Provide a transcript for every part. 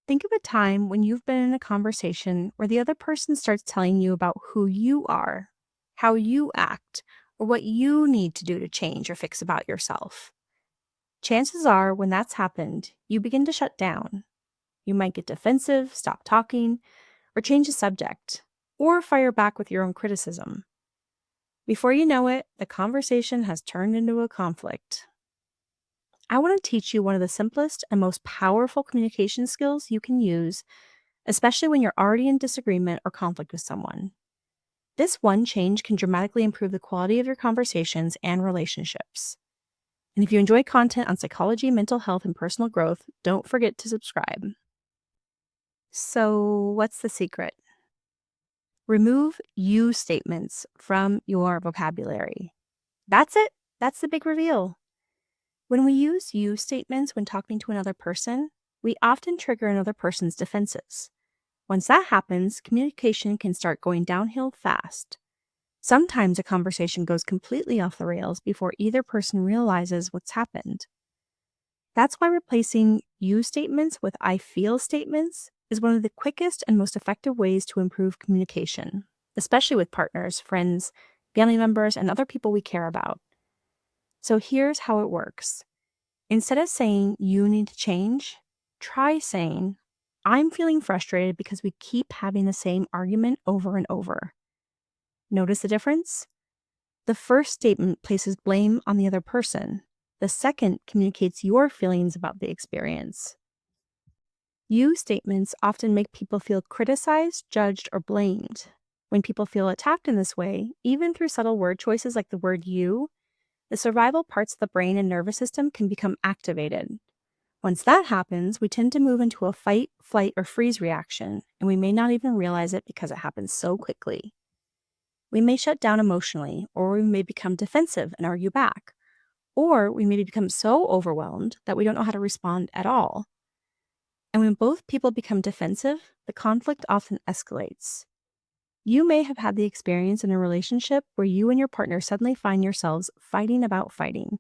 Think of a time when you've been in a conversation where the other person starts telling you about who you are, how you act, or what you need to do to change or fix about yourself. Chances are, when that's happened, you begin to shut down. You might get defensive, stop talking, or change the subject, or fire back with your own criticism. Before you know it, the conversation has turned into a conflict. I want to teach you one of the simplest and most powerful communication skills you can use, especially when you're already in disagreement or conflict with someone. This one change can dramatically improve the quality of your conversations and relationships. And if you enjoy content on psychology, mental health, and personal growth, don't forget to subscribe. So, what's the secret? Remove you statements from your vocabulary. That's it. That's the big reveal. When we use you statements when talking to another person, we often trigger another person's defenses. Once that happens, communication can start going downhill fast. Sometimes a conversation goes completely off the rails before either person realizes what's happened. That's why replacing you statements with I feel statements is one of the quickest and most effective ways to improve communication, especially with partners, friends, family members, and other people we care about. So here's how it works. Instead of saying you need to change, try saying I'm feeling frustrated because we keep having the same argument over and over. Notice the difference? The first statement places blame on the other person. The second communicates your feelings about the experience. You statements often make people feel criticized, judged, or blamed. When people feel attacked in this way, even through subtle word choices like the word you, the survival parts of the brain and nervous system can become activated. Once that happens, we tend to move into a fight, flight, or freeze reaction, and we may not even realize it because it happens so quickly. We may shut down emotionally, or we may become defensive and argue back, or we may become so overwhelmed that we don't know how to respond at all. And when both people become defensive, the conflict often escalates. You may have had the experience in a relationship where you and your partner suddenly find yourselves fighting about fighting.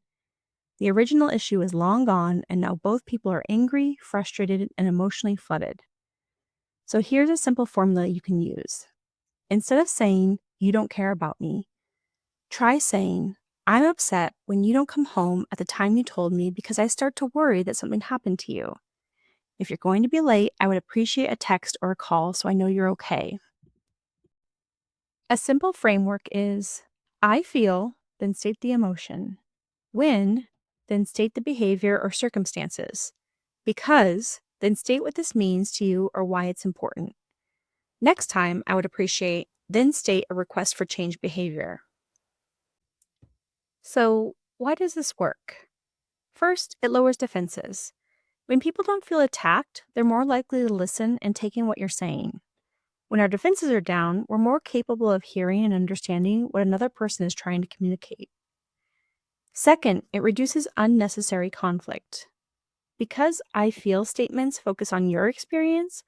The original issue is long gone, and now both people are angry, frustrated, and emotionally flooded. So here's a simple formula you can use. Instead of saying, you don't care about me, try saying, I'm upset when you don't come home at the time you told me because I start to worry that something happened to you. If you're going to be late, I would appreciate a text or a call so I know you're okay. A simple framework is I feel, then state the emotion. When, then state the behavior or circumstances. Because, then state what this means to you or why it's important. Next time, I would appreciate, then state a request for change behavior. So, why does this work? First, it lowers defenses. When people don't feel attacked, they're more likely to listen and take in what you're saying. When our defenses are down, we're more capable of hearing and understanding what another person is trying to communicate. Second, it reduces unnecessary conflict. Because I feel statements focus on your experience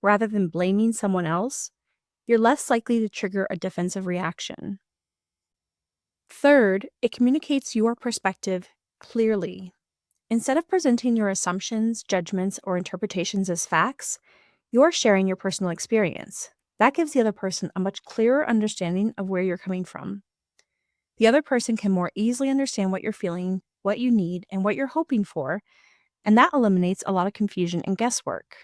rather than blaming someone else, you're less likely to trigger a defensive reaction. Third, it communicates your perspective clearly. Instead of presenting your assumptions, judgments, or interpretations as facts, you're sharing your personal experience. That gives the other person a much clearer understanding of where you're coming from. The other person can more easily understand what you're feeling, what you need, and what you're hoping for, and that eliminates a lot of confusion and guesswork.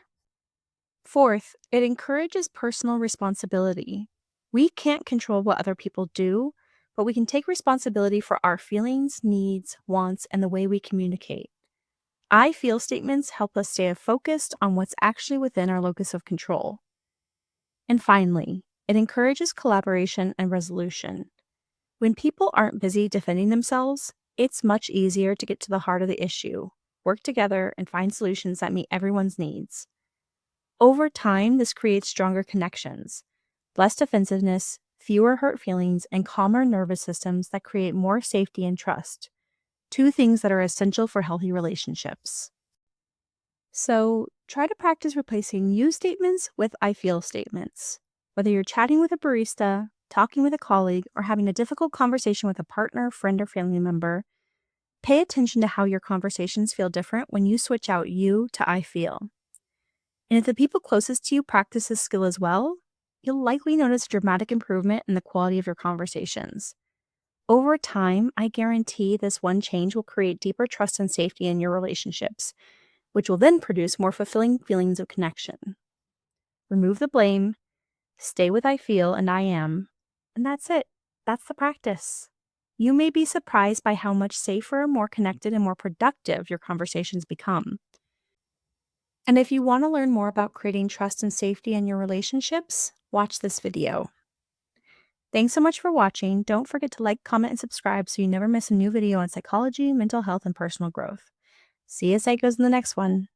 Fourth, it encourages personal responsibility. We can't control what other people do, but we can take responsibility for our feelings, needs, wants, and the way we communicate. I feel statements help us stay focused on what's actually within our locus of control. And finally, it encourages collaboration and resolution. When people aren't busy defending themselves, it's much easier to get to the heart of the issue, work together, and find solutions that meet everyone's needs. Over time, this creates stronger connections, less defensiveness, fewer hurt feelings, and calmer nervous systems that create more safety and trust, two things that are essential for healthy relationships. So, try to practice replacing you statements with I feel statements. Whether you're chatting with a barista, talking with a colleague, or having a difficult conversation with a partner, friend, or family member, pay attention to how your conversations feel different when you switch out you to I feel. And if the people closest to you practice this skill as well, you'll likely notice a dramatic improvement in the quality of your conversations. Over time, I guarantee this one change will create deeper trust and safety in your relationships, which will then produce more fulfilling feelings of connection. Remove the blame, stay with I feel and I am, and that's it. That's the practice. You may be surprised by how much safer, more connected, and more productive your conversations become. And if you want to learn more about creating trust and safety in your relationships, watch this video. Thanks so much for watching. Don't forget to like, comment, and subscribe so you never miss a new video on psychology, mental health, and personal growth. See you psychos in the next one.